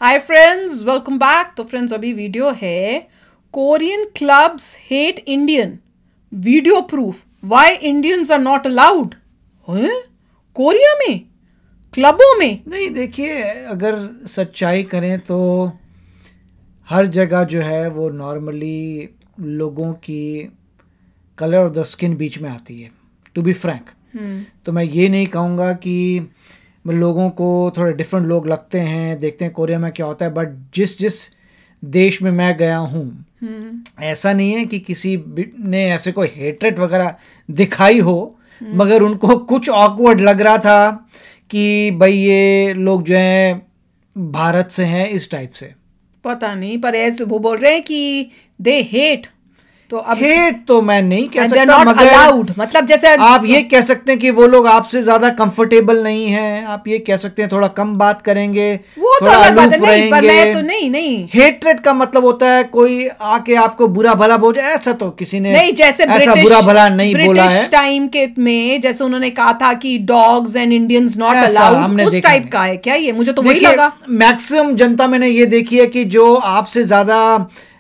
हाय friends, welcome back. तो friends अभी video है Korean clubs hate Indian, video proof why Indians are not allowed. Korea में क्लबों में नहीं, देखिए अगर सच्चाई करें तो हर जगह जो है वो नॉर्मली लोगों की कलर ऑफ द स्किन बीच में आती है। टू बी फ्रैंक, तो मैं ये नहीं कहूँगा कि लोगों को थोड़े डिफरेंट लोग लगते हैं, देखते हैं कोरिया में क्या होता है, बट जिस देश में मैं गया हूँ ऐसा नहीं है कि किसी ने ऐसे कोई हेट्रेट वगैरह दिखाई हो, मगर उनको कुछ ऑकवर्ड लग रहा था कि भाई ये लोग जो हैं भारत से हैं, इस टाइप से। पता नहीं, पर ऐसे वो बोल रहे हैं कि दे हेट, तो अब हेट तो मैं नहीं कह सकता, मगर अलाउड, मतलब जैसे आप ये कह सकते हैं कि वो लोग आपसे ज्यादा कंफर्टेबल नहीं हैं, आप ये कह सकते हैं थोड़ा कम बात करेंगे, वो थोड़ा तो अलूफ नहीं, रहेंगे। पर मैं तो नहीं हेट्रेट का मतलब होता है कोई आके आपको बुरा भला बोल जाए, ऐसा तो किसी ने नहीं, जैसे ऐसा बुरा भला नहीं बोला है। टाइम के में जैसे उन्होंने कहा था कि dogs and Indians not allowed, उस टाइप का है क्या ये? मुझे तो वही लगा। मैक्सिमम जनता मैंने ये देखी है कि जो आपसे ज्यादा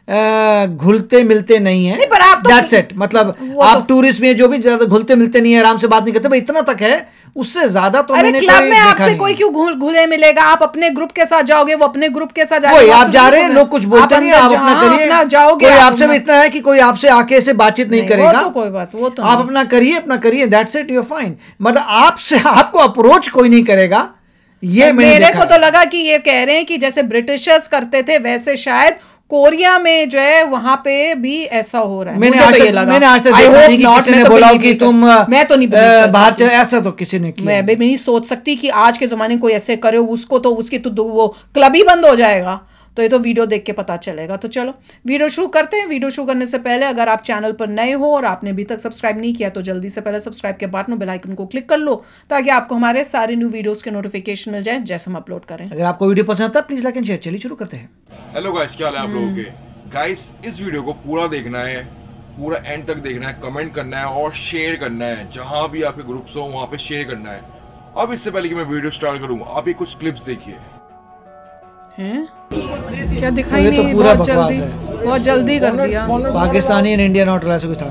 घुलते मिलते नहीं है, पर आप That's it। मतलब आप टूरिस्ट में जो भी ज्यादा घुलते मिलते नहीं है, आराम से बात नहीं करते, भाई इतना तक है, उससे ज्यादा तो मैंने क्लब में आपसे कोई क्यों घुले मिलेगा? आप अपने ग्रुप के साथ जाओगे, वो अपने ग्रुप के साथ जाएंगे, आप जा रहे हैं, लोग कुछ बोलते नहीं, आप अपना करिए, जाओगे। कोई आपसे भी इतना है कि कोई आपसे आके ऐसे बातचीत नहीं करेगा, तो कोई बात, वो तो आप अपना करिए, that's it, you are fine. मतलब आपसे आपको अप्रोच कोई नहीं करेगा। ये मेरे को तो लगा कि ये कह रहे हैं कि जैसे ब्रिटिशर्स करते थे वैसे शायद कोरिया में जो है वहां पे भी ऐसा हो रहा है। मैंने आज तक देखा नहीं कि किसी ने बोला कि तुम मैं तो नहीं बाहर चले, ऐसा तो किसी ने किया। मैं भी नहीं सोच सकती कि आज के जमाने कोई ऐसे करे, उसको तो उसकी तो वो क्लब ही बंद हो जाएगा। तो ये तो वीडियो देख के पता चलेगा। तो चलो वीडियो शुरू करते हैं। वीडियो शुरू करने से पहले अगर आप चैनल पर नए हो और आपने अभी तक सब्सक्राइब नहीं किया तो जल्दी से पहले सब्सक्राइब के बटन बेल आइकन को क्लिक कर लो, ताकि आपको हमारे सारे न्यू वीडियोस के नोटिफिकेशन मिल जाए जैसे हम अपलोड करें। अगर आपको वीडियो पसंद आता है प्लीज लाइक एंड शेयर। चलिए शुरू करते हैं। हेलो गाइस, क्या हाल है आप लोगों के? गाइस, इस वीडियो को पूरा देखना है, पूरा एंड तक देखना है, कमेंट करना है और शेयर करना है। जहां भी आपके ग्रुप्स हो वहां पे शेयर करना है। अब इससे पहले कि मैं वीडियो स्टार्ट करूं, आप ये कुछ क्लिप्स देखिए। हैं? क्या दिखाई नहीं? तो पूरा बकवास है, बहुत जल्दी कर दिया। पाकिस्तानी एंड इंडिया नॉट ऐसा कुछ था।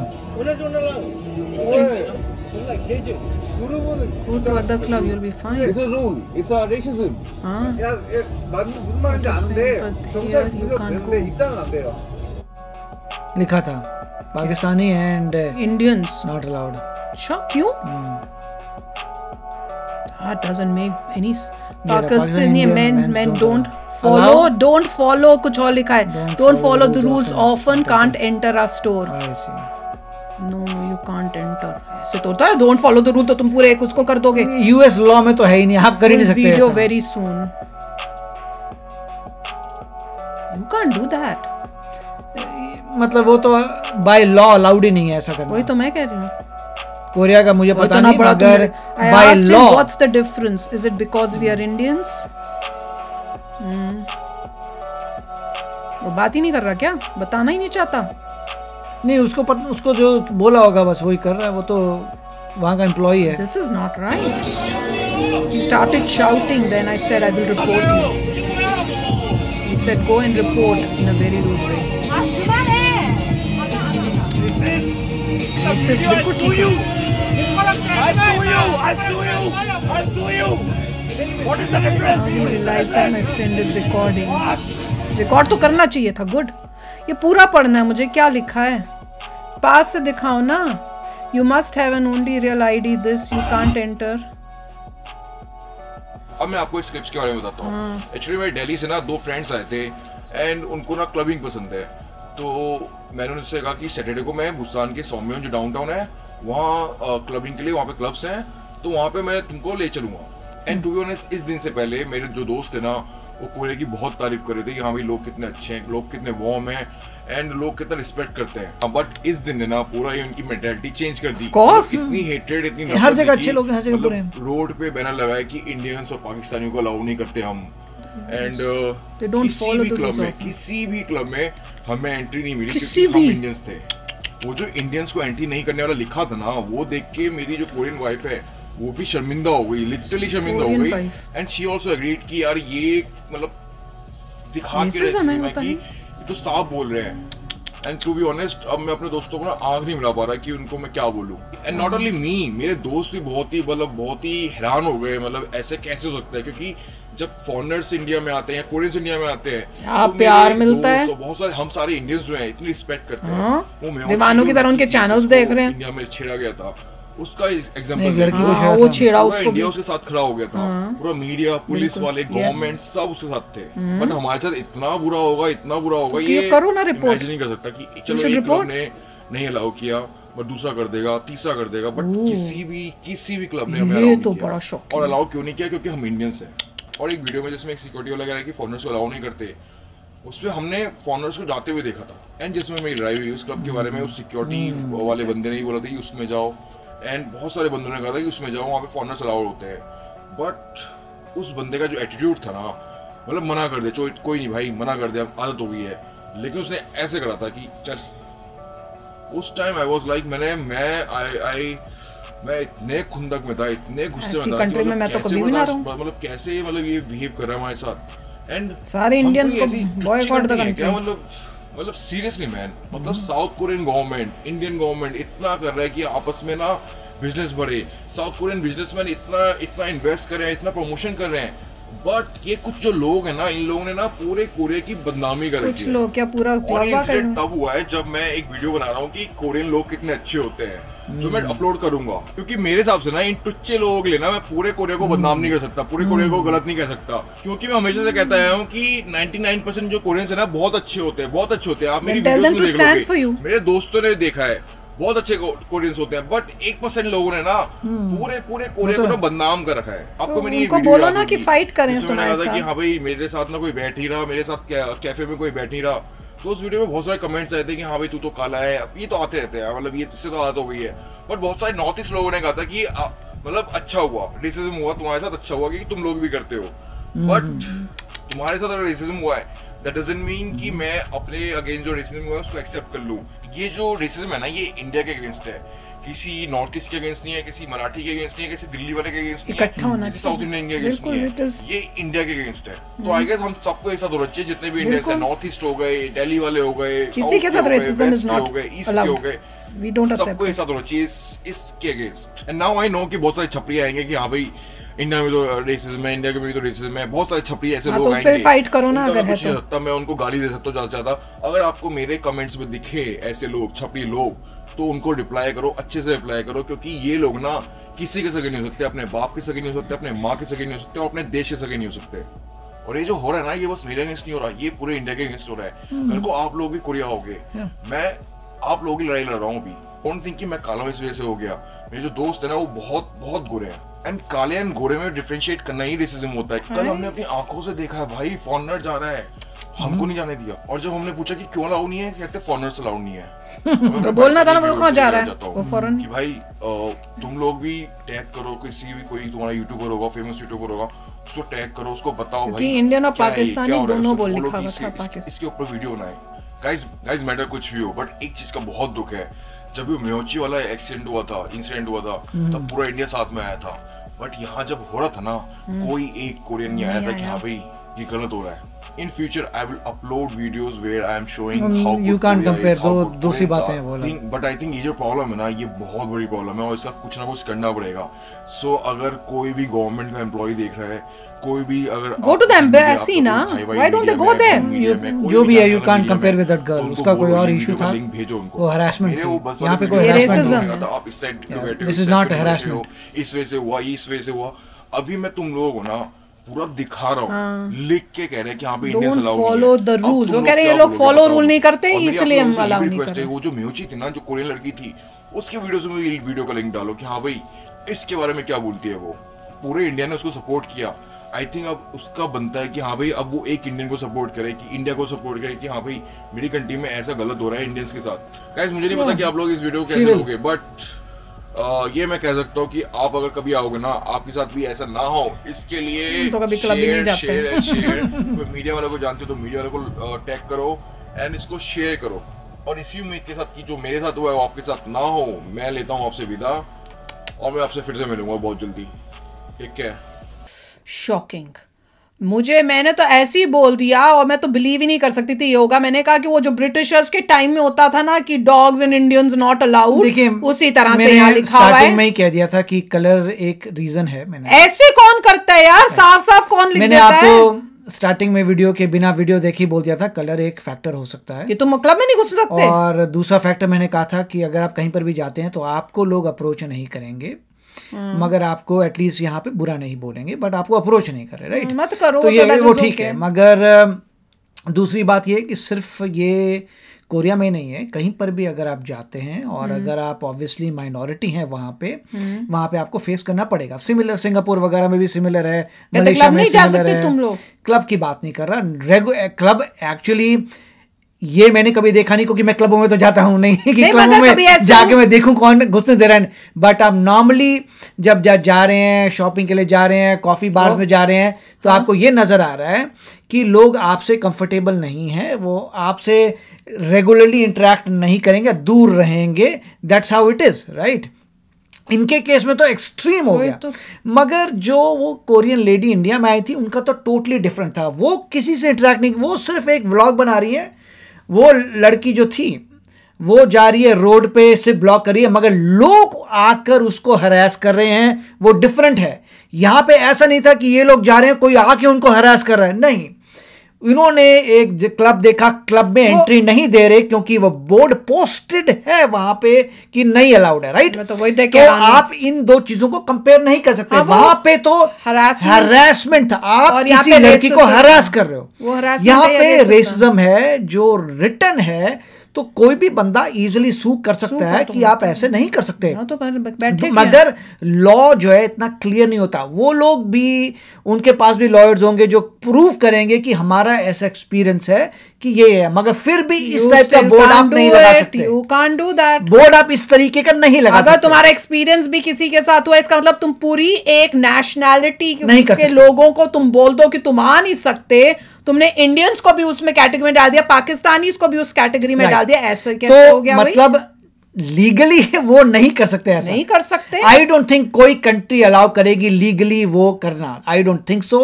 Go to other club, you'll be fine. It's a rule. It's a racism. 무슨 말인지 아는데 경찰 부르셔도 되는데 입장은 안 돼요. लिखा था Pakistani and Indians not allowed. क्यों? That doesn't make any Pakistani men don't follow कुछ और लिखा है, don't follow the rules often, can't enter a store. No, you can't enter. ऐसे तो होता है, don't follow the rule तो तुम पूरे एक उसको कर दोगे। यूएस लॉ में तो है ही नहीं, आप कर ही नहीं सकते। Video very soon. You can't do that. मतलब वो तो बाय लॉ अलाउड ही नहीं है ऐसा करना। वही तो मैं कह रही हूँ। कोरिया का मुझे पता नहीं, अगर by law. What's the difference? Is it because we are Indians? वो बात ही नहीं कर रहा क्या? बताना ही नहीं चाहता? नहीं, उसको जो बोला होगा बस वही कर रहा है, वो तो वहाँ का एम्प्लॉई है। This is not right. He started shouting, then I said I will report you. He said go and report in a very rude way. This is बिल्कुल ठीक है। I realized that my friend is recording. Record तो करना चाहिए था। Good. ये पूरा पढ़ना है मुझे, क्या लिखा है? पास से दिखाओ ना। You must have an only real ID. This you can't enter. अब मैं आपको इस क्लिप्स के बारे में बताता हूँ। एक्चुअली मेरे दिल्ली से ना 2 फ्रेंड्स आए थे एंड उनको ना क्लबिंग पसंद है, तो मैंने उनसे कहा कि सैटरडे को मैं बुसान के सौम्योन जो डाउनटाउन है वहाँ क्लबिंग के लिए, वहाँ पे क्लब्स हैं, तो वहाँ पे मैं तुमको ले चलूँगा। एंड टू बी ऑनेस्ट, इस दिन से पहले मेरे जो दोस्त थे ना वो कोरिया की बहुत तारीफ कर रहे थे कि हाँ भाई लोग कितने अच्छे हैं, लोग कितने वार्म हैं एंड लोग कितना रिस्पेक्ट करते हैं। बट इस दिन ने ना पूरा ये उनकी मेंटालिटी चेंज कर दी। इतनी हेट्रेड, इतनी नफरत, हर जगह अच्छे लोग हैं, हर जगह बुरे हैं। मतलब रोड पे बैनर लगाया कि इंडियंस और पाकिस्तानियों को अलाउ नहीं करते हम। एंड किसी भी क्लब में हमें एंट्री नहीं मिली क्योंकि हम इंडियंस थे। वो जो इंडियंस को एंट्री नहीं करने वाला लिखा था ना, वो देख के मेरी जो कोरियन वाइफ है वो भी शर्मिंदा हो गई, लिटरली शर्मिंदा हो गई। एंड शी ऑल्सो एग्रीड कि यार ये मतलब दिखा के Racism है, racism है होता कि है। ये तो साफ बोल रहे हैं। एंड टू बी ऑनेस्ट अब मैं अपने दोस्तों को ना आंख नहीं मिला पा रहा कि उनको मैं क्या बोलूं। एंड नॉट ओनली मी, मेरे दोस्त भी बहुत ही हैरान हो गए, मतलब ऐसे कैसे हो सकता है, क्योंकि जब फॉरेनर्स इंडिया में आते हैं, कोरियंस इंडिया में आते हैं, क्या तो प्यार मेरे मिलता है। दोस्त, बहुत सारे हम सारे इंडियंस जो हैं इतनी रिस्पेक्ट करते हैं। हाँ, वो मैं दीवानों की तरह उनके channels देख रहे हैं। इंडिया में छेड़ा गया था, उसका एक एग्जांपल लड़की को हाँ, छेड़ा वो था। छेड़ा पूरा उसको भी। इंडिया उसके साथ खड़ा हो गया था, पूरा मीडिया, पुलिस वाले, गवर्नमेंट yes। सब उसके साथ थे। बट हमारे साथ इतना बुरा होगा तो ये करो ना report। इमेजिन नहीं कर सकता कि चलो should एक क्लब report। ने नहीं अलाउ किया, बट दूसरा कर देगा, तीसरा कर देगा, बट किसी भी क्लब ने हमें ये अलाउ तो नहीं किया। बड़ा शॉकिंग और अलाउ क्यों नहीं किया? क्योंकि हम इंडियंस हैं। और एक वीडियो में जिसमें एक सिक्योरिटी वाला कह रहा है कि फॉरेनर्स को अलाउ नहीं करते, उसपे हमने फॉरेनर्स को जाते हुए देखा था। एंड जिसमें मेरी लड़ाई हुई उस क्लब के बारे में, उस सिक्योरिटी वाले बंदे ने ही बोला था कि उसमें जाओ, एंड बहुत सारे बंदों ने कहा था कि उसमें जाओ, वहाँ पे फॉरेनर्स अलाउड होते हैं। बट उस बंदे का जो एटीट्यूड था ना, मतलब मना कर दे, कोई नहीं भाई, मना कर दे, अब आदत हो गई है। लेकिन उसने ऐसे करा था कि चल, उस टाइम आई वाज लाइक मैं इतने खुंदक में था, इतने गुस्से ऐसी में था कि कंट्री में मैं तो कभी भी ना रहूं। मतलब कैसे ये बिहेव कर रहा है हमारे साथ। एंड सारे इंडियंस को boycott the country। मतलब सीरियसली मैन, मतलब south Korean government, Indian government इतना कर रहा है कि आपस में ना बिजनेस बढ़े, साउथ कोरियन बिजनेसमैन इतना इन्वेस्ट कर रहे हैं, इतना प्रमोशन कर रहे हैं, बट ये कुछ जो लोग हैं ना, इन लोगों ने ना पूरे कोरिया की बदनामी कर रखी कुछ है। लोग क्या पूरा और ये क्लब इंसिडेंट तब हुआ है जब मैं एक वीडियो बना रहा हूँ कि कोरियन लोग कितने अच्छे होते हैं, जो मैं अपलोड करूंगा, क्योंकि मेरे हिसाब से ना इन टुच्चे लोगों के लिए ना मैं पूरे कोरिया को बदनाम नहीं कर सकता, पूरे कोरिया को गलत नहीं कह सकता, क्योंकि मैं हमेशा से कहता आया हूँ कि 99% जो कोरियंस है ना बहुत अच्छे होते हैं, बहुत अच्छे होते हैं। आप मेरी Then tell वीडियोस them में to देख stand for लोगे, you। मेरे दोस्तों ने देखा है, बहुत अच्छे कोरियंस होते हैं, बट 1% लोगों ने ना पूरे कोरिया को ना बदनाम कर रखा है। आपको मेरी ये उनको वीडियो बोलो याद ना कि होगी, fight करें जिसमें मैंने तुम्हारे कहा था कि साथ। हाँ भाई मेरे साथ ना कोई बैठ नहीं रहा, मेरे साथ कैफे में कोई बैठ नहीं रहा। तो उस वीडियो में बहुत सारे कमेंट्स आए थे कि हाँ भाई तू तो काला है, अब ये तो आते रहते हैं, मतलब ये इससे तो आदत हो गई है। बट बहुत सारे नॉर्थ ईस्ट लोगों ने कहा था कि मतलब अच्छा हुआ, रेसिज्म हुआ तुम्हारे साथ, अच्छा हुआ कि तुम लोग भी करते हो, बट तुम्हारे साथ अगर रेसिज्म हुआ है दैट डजंट मीन कि मैं अपने अगेंस्ट जो रेसिज्म हुआ है उसको एक्सेप्ट कर लूं। ये जो रेसिज्म है ना, ये इंडिया के अगेंस्ट है, किसी नॉर्थ ईस्ट के अगेंस्ट नहीं है, किसी मराठी के अगेंस्ट नहीं है, किसी दिल्ली वाले के अगेंस्ट नहीं इकट्ठा है, होना किसी साउथ इंडियन के अगेंस्ट बिल्कुल, नहीं it है, is- ये इंडिया के अगेंस्ट है। तो आई गेस हम सबको एक साथ होना चाहिए, जितने भी इंडियंस हैं, नॉर्थ ईस्ट हो गए, दिल्ली वाले हो गए, किसी के साथ racism is not हो गए, ईस्ट के हो allowed। गए, We don't accept सबको एक साथ होना चाहिए इसके against. And now I know कि बहुत सारे छपरी आएंगे कि हाँ भाई इंडिया में तो रेसिज्म है, इंडिया के में भी तो रेसिज्म है, बहुत सारे छपरी ऐसे हाँ, लोग तो उस पे आएंगे, fight करो ना उनका अगर है कुछ नहीं तो। सकता, मैं उनको गाली दे सकता हूँ ज्यादा से ज्यादा। अगर आपको मेरे कमेंट्स में दिखे ऐसे लोग, छपरी लोग, तो उनको रिप्लाई करो, अच्छे से रिप्लाई करो, क्योंकि ये लोग ना किसी के सगे नहीं हो सकते, अपने बाप के सगे नहीं हो सकते, अपने माँ के सगे नहीं हो सकते, और अपने देश के सगे नहीं हो सकते। और ये जो हो रहा है ना, ये बस मेरे अगेंस्ट नहीं हो रहा, ये पूरे इंडिया के अगेंस्ट हो रहा है। कल को आप लोग भी कोरिया होगे, मैं आप लोगों की लड़ाई लड़ रहा हूँ अभी। डोंट थिंक कि मैं काला इस वजह से हो गया। मेरे जो दोस्त है ना वो बहुत गोरे हैं, एंड काले एंड गोरे में डिफरेंशिएट करना ही रेसिज्म होता है। कल हमने अपनी आंखों से देखा है भाई, फॉरेनर जा रहा है, हमको नहीं जाने दिया, और जब हमने पूछा कि क्यों अलाउ नहीं है, कहते फॉरेनर्स अलाउ नहीं है। तो बोलना था ना वो कहाँ जा रहा है, वो फॉरेन। कि भाई तुम लोग भी टैग करो, किसी भी कोई तुम्हारा यूट्यूबर होगा, फेमस यूट्यूबर होगा, उसको टैग करो, उसको बताओ भाई क्योंकि इंडियन और क्या है ये, पाकिस्तानी क्या हो रहा है, दोनों उसको बोल बोलो लिखा कि हुआ था पाकिस्तान। इसके ऊपर वीडियो बनाए। गाइस मैटर कुछ भी हो, बट एक चीज का बहुत दुख है, जब भी म्योची वाला इंसिडेंट हुआ था तब पूरा इंडिया साथ में आया था, बट यहाँ जब हो रहा था ना, कोई एक कोरियन नहीं आया था कि हाँ भाई ये गलत हो रहा है। In future, I will upload videos where I am showing how you good can't Korea compare, is, how good दूसरी Koreans बातें are. हैं बोला। But I think ये जो प्रॉब्लम है ना, ये बहुत बड़ी प्रॉब्लम है, और इसका कुछ ना कुछ करना पड़ेगा। So अगर कोई भी गवर्नमेंट का एम्प्लॉय देख रहा है, कोई भी अगर Go to the embassy ना, why don't they go there? जो भी है, you can't compare with that girl, उसका कोई और issue था, लिंक भेजो उनको, वो harassment मेरे थी। वो बस यहाँ पे वाले कोई video harassment में नहीं था, है। आप इस साइड क्यों बैठे हो, this इस is side not क्यों बैठे हो, harassment। इस वजह से हुआ, इस वजह से हुआ। अभी मैं तुम लोगों को ना पूरा दिखा रहा हूँ, लिख के कह रहे हैं कि हाँ भाई इंडियंस Don't अलाउ नहीं है। follow the अब rules। तुम वो कह रहे हैं ये क्या लोग बोलोगे follow बताओ। rule नहीं करते, और मेरी इसलिए आप हम लोगों से allow ये नहीं request कर है, रहे। वो जो म्यूची थी ना, जो कोरियन लड़की थी, उसके वीडियोस में वीडियो का लिंक डालो कि हाँ भाई इसके बारे में क्या बोलती है वो। पूरे इंडिया ने उसको सपोर्ट किया। आई थिंक अब उसका बनता है कि हाँ भाई अब वो एक इंडियन को सपोर्ट करे, कि इंडिया को सपोर्ट करे कि हाँ भाई मेरी कंट्री में ऐसा गलत हो रहा है इंडियंस के साथ। गाइस मुझे नहीं पता कि आप लोग इस वीडियो को कैसे लोगे, बट ये मैं कह सकता हूँ कि आप अगर कभी आओगे ना, आपके साथ भी ऐसा ना हो, इसके लिए तो कभी क्लब भी नहीं जाते। शेयर कोई मीडिया वाले को जानते हो तो मीडिया वाले को टैग करो एंड इसको शेयर करो। और इसी उम्मीद के साथ कि जो मेरे साथ हुआ है वो आपके साथ ना हो, मैं लेता हूँ आपसे विदा, और मैं आपसे फिर से मिलूंगा बहुत जल्दी। ठीक है। शॉकिंग, मैंने तो ऐसे ही बोल दिया और मैं तो बिलीव ही नहीं कर सकती थी योगा। मैंने कहा कि वो जो ब्रिटिशर्स के टाइम में होता था ना कि dogs and Indians not allowed, देखिए उसी तरह से यहाँ लिखा हुआ स्टार्टिंग में है। ही कह दिया था कि कलर एक रीजन है। मैंने ऐसे कौन करता है यार, साफ साफ कौन लिख मैंने देता है आपको स्टार्टिंग में वीडियो के बिना वीडियो देखे बोल दिया था कलर एक फैक्टर हो सकता है कि तुम क्लब में नहीं घुस सकते। और दूसरा फैक्टर मैंने कहा था कि अगर आप कहीं पर भी जाते हैं तो आपको लोग अप्रोच नहीं करेंगे, मगर आपको एटलीस्ट यहाँ पे बुरा नहीं बोलेंगे, बट आपको अप्रोच नहीं करे, राइट? मत करो तो ये वो ठीक okay है। मगर दूसरी बात ये कि सिर्फ ये कोरिया में नहीं है, कहीं पर भी अगर आप जाते हैं और अगर आप ऑब्वियसली माइनॉरिटी हैं वहाँ पे आपको फेस करना पड़ेगा। सिमिलर सिंगापुर वगैरह में भी सिमिलर है, मलेशिया में सिमिलर है। तुम लोग क्लब की बात नहीं कर रहा, क्लब एक्चुअली ये मैंने कभी देखा नहीं, क्योंकि मैं क्लबों में तो जाता हूँ नहीं कि क्लबों में जाके मैं देखूं कौन घुसने दे रहा है। बट आप नॉर्मली जब जा रहे हैं, शॉपिंग के लिए जा रहे हैं, कॉफी बार में जा रहे हैं, तो आपको ये नजर आ रहा है कि लोग आपसे कंफर्टेबल नहीं हैं, वो आपसे रेगुलरली इंटरेक्ट नहीं करेंगे, दूर रहेंगे। That's how it is, right? इनके केस में तो एक्सट्रीम हो गया। मगर जो वो कोरियन लेडी इंडिया में आई थी उनका तो टोटली डिफरेंट था। वो किसी से इंटरेक्ट नहीं, वो सिर्फ एक व्लॉग बना रही है। वो लड़की जो थी वो जा रही है रोड पे, सिर्फ ब्लॉक कर रही है, मगर लोग आकर उसको हरास कर रहे हैं, वो डिफरेंट है। यहां पे ऐसा नहीं था कि ये लोग जा रहे हैं कोई आके उनको हरास कर रहा है, नहीं। इन्होंने एक क्लब देखा, क्लब में एंट्री नहीं दे रहे क्योंकि वो बोर्ड पोस्टेड है वहां पे कि नहीं अलाउड है, राइट? तो आप इन दो चीजों को कंपेयर नहीं कर सकते। वहां पे तो हरासमेंट था, आप किसी लड़की को हरास कर रहे हो। यहाँ पे रेसिज्म है जो रिटन है, तो कोई भी बंदा इजीली सू कर सकता है कि आप ऐसे नहीं कर सकते। तो मगर लॉ जो है इतना क्लियर नहीं होता। वो लोग भी, उनके पास भी लॉयर्स होंगे जो प्रूव करेंगे कि हमारा ऐसा एक्सपीरियंस है कि ये है, मगर फिर भी इस टाइप का बोर्ड आप नहीं लगा सकते। You can't do that. Board आप इस तरीके का नहीं लगा सकते। अगर तुम्हारा एक्सपीरियंस भी किसी के साथ हुआ, इसका मतलब तुम पूरी एक नेशनैलिटी के लोगों को तुम बोल दो कि तुम आ नहीं सकते। तुमने इंडियंस को भी उसमें कैटेगरी में डाल दिया, पाकिस्तानीज को भी उस कैटेगरी में डाल दिया। ऐसे कैसे हो गया? मतलब लीगली वो नहीं कर सकते, ऐसा नहीं कर सकते। आई डोंट थिंक कोई कंट्री अलाउ करेगी लीगली वो करना, आई डोंट थिंक सो।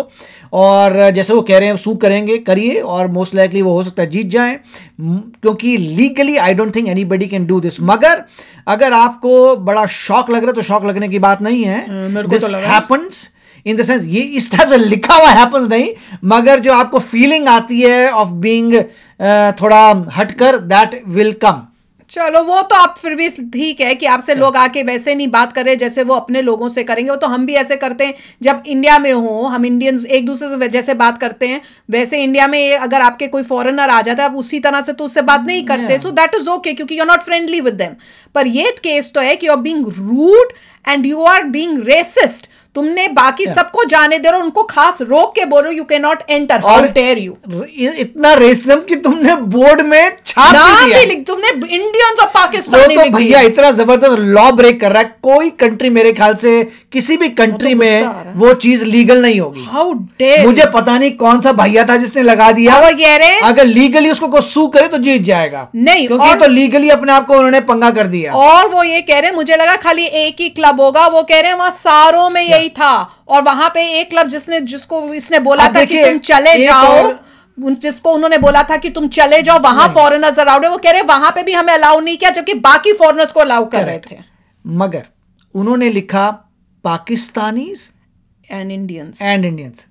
और जैसे वो कह रहे हैं सू करेंगे, करिए, और मोस्ट लाइकली वो हो सकता है जीत जाए, क्योंकि legally I don't think anybody can do this. मगर अगर आपको बड़ा शॉक लग रहा है तो शॉक लगने की बात नहीं है। This happens in the sense, ये इस टाइप से लिखा हुआ हैपेंस नहीं, मगर जो आपको फीलिंग आती है ऑफ बीइंग थोड़ा हटकर, दैट विल कम। चलो वो तो आप फिर भी ठीक है कि आपसे लोग आके वैसे नहीं बात कर रहे जैसे वो अपने लोगों से करेंगे। वो तो हम भी ऐसे करते हैं जब इंडिया में हो, हम इंडियंस एक दूसरे से जैसे बात करते हैं वैसे इंडिया में अगर आपके कोई फॉरेनर आ जाता है आप उसी तरह से तो उससे बात नहीं करते। सो दैट इज ओके, क्योंकि you are not friendly with them. पर ये केस तो है कि you are being rude and you are being racist. तुमने बाकी सबको जाने दे रहे हो, उनको खास रोक के बोलो you can not enter, how dare you. इतना रेसिज्म कि तुमने बोर्ड में छाप दिया, तुमने इंडियंस और पाकिस्तानी तो भैया इतना जबरदस्त लॉ ब्रेक कर रहा है। कोई कंट्री मेरे ख्याल से किसी भी कंट्री में वो चीज लीगल नहीं होगी। How dare. मुझे पता नहीं कौन सा भैया था जिसने लगा दिया। अगर लीगली उसको कोई सू करे तो जीत जाएगा, नहीं, क्योंकि तो लीगली अपने आप को उन्होंने पंगा कर दिया। और वो ये कह रहे हैं, मुझे लगा खाली एक ही क्लब होगा, वो कह रहे हैं वहां सारों में यही था। और वहां पे एक क्लब जिसको इसने बोला था कि तुम चले जाओ, जिसको उन्होंने बोला था कि तुम चले जाओ, वहां फॉरेनर्स अलाउड है, वो कह रहे हैं वहां पे भी हमें अलाउ नहीं किया, जबकि बाकी फॉरेनर्स को अलाउ कर रहे थे। मगर उन्होंने लिखा पाकिस्तानीज एंड इंडियंस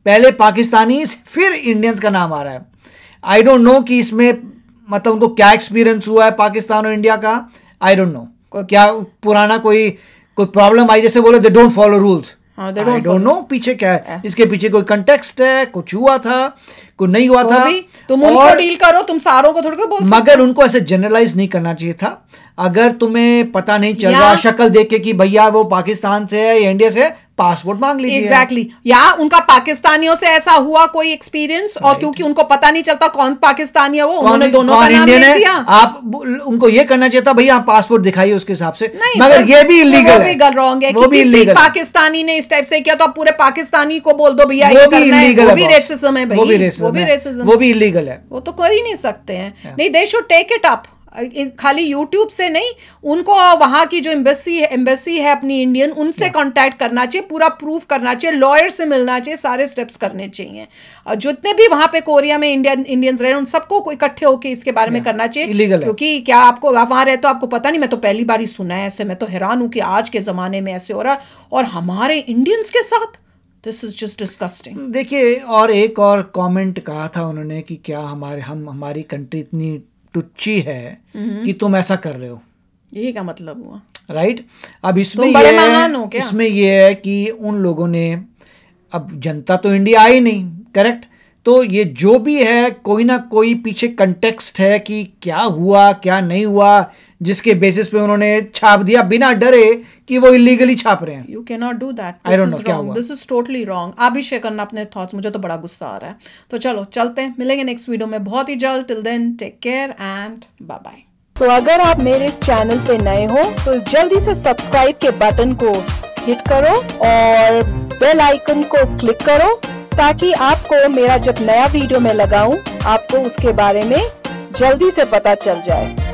पहले पाकिस्तानीज फिर इंडियंस का नाम आ रहा है। आई डोंट नो कि इसमें मतलब उनको क्या एक्सपीरियंस हुआ है पाकिस्तान और इंडिया का, आई डोंट नो। क्या पुराना कोई प्रॉब्लम आई, जैसे बोले they don't follow rules, I don't know पीछे क्या है, इसके पीछे कोई कंटेक्स्ट है, कुछ हुआ था, कुछ नहीं हुआ था। तुम उनको डील करो, तुम सारों को थोड़ी बोल। मगर उनको ऐसे जनरलाइज नहीं करना चाहिए था। अगर तुम्हें पता नहीं चल रहा शक्ल देख के कि भैया वो पाकिस्तान से है या इंडिया से है, पासपोर्ट मांग लीजिए। एग्जैक्टली या उनका पाकिस्तानियों से ऐसा हुआ कोई एक्सपीरियंस, और क्योंकि उनको पता नहीं चलता कौन पाकिस्तानी है वो, उन्होंने दोनों का नाम लिख दिया। आप उनको ये करना चाहिए था भैया आप पासपोर्ट दिखाइए उसके हिसाब से, मगर ये भी इलीगल है, रॉन्ग है। वो भी इलीगल। पाकिस्तानी ने इस टाइप से किया तो आप पूरे पाकिस्तानी को बोल दो भैया वो भी इलीगल है, वो भी रेसिज्म है भाई, वो भी इलीगल है, वो तो कर ही नहीं सकते हैं। नहीं, they should take it up. खाली यूट्यूब से नहीं, उनको वहाँ की जो एम्बेसी है अपनी इंडियन, उनसे कांटेक्ट करना चाहिए, पूरा प्रूफ करना चाहिए, लॉयर से मिलना चाहिए, सारे स्टेप्स करने चाहिए। जितने भी वहाँ पे कोरिया में इंडियंस रहे, उन सबको इकट्ठे होकर इसके बारे में करना चाहिए। क्योंकि क्या आपको वहाँ रहे तो आपको पता नहीं, मैं तो पहली बार ही सुना है ऐसे। मैं तो हैरान हूँ कि आज के ज़माने में ऐसे हो रहा है और हमारे इंडियंस के साथ। This is just disgusting. देखिए, और एक और कमेंट कहा था उन्होंने कि क्या हमारी कंट्री इतनी टुच्ची है कि तुम ऐसा कर रहे हो। ये क्या मतलब हुआ? राइट। अब इसमें बड़े महान हो क्या? इसमें ये है कि उन लोगों ने, अब जनता तो इंडिया आई नहीं, करेक्ट, तो ये जो भी है कोई ना कोई पीछे कंटेक्स्ट है कि क्या हुआ क्या नहीं हुआ, जिसके बेसिस पे उन्होंने छाप दिया बिना डरे कि वो इलीगली छाप रहे हैं। You can not do that. I don't know क्या हुआ। This is totally wrong. आप भी शेयर करना अपने थॉट्स, मुझे तो बड़ा गुस्सा आ रहा है। तो चलो चलते हैं, मिलेंगे नेक्स्ट वीडियो में बहुत ही जल्द। Till then take care and bye bye. तो अगर आप मेरे इस चैनल पे नए हो तो जल्दी से सब्सक्राइब के बटन को हिट करो और बेल आइकन को क्लिक करो, ताकि आपको मेरा जब नया वीडियो मैं लगाऊं आपको उसके बारे में जल्दी से पता चल जाए।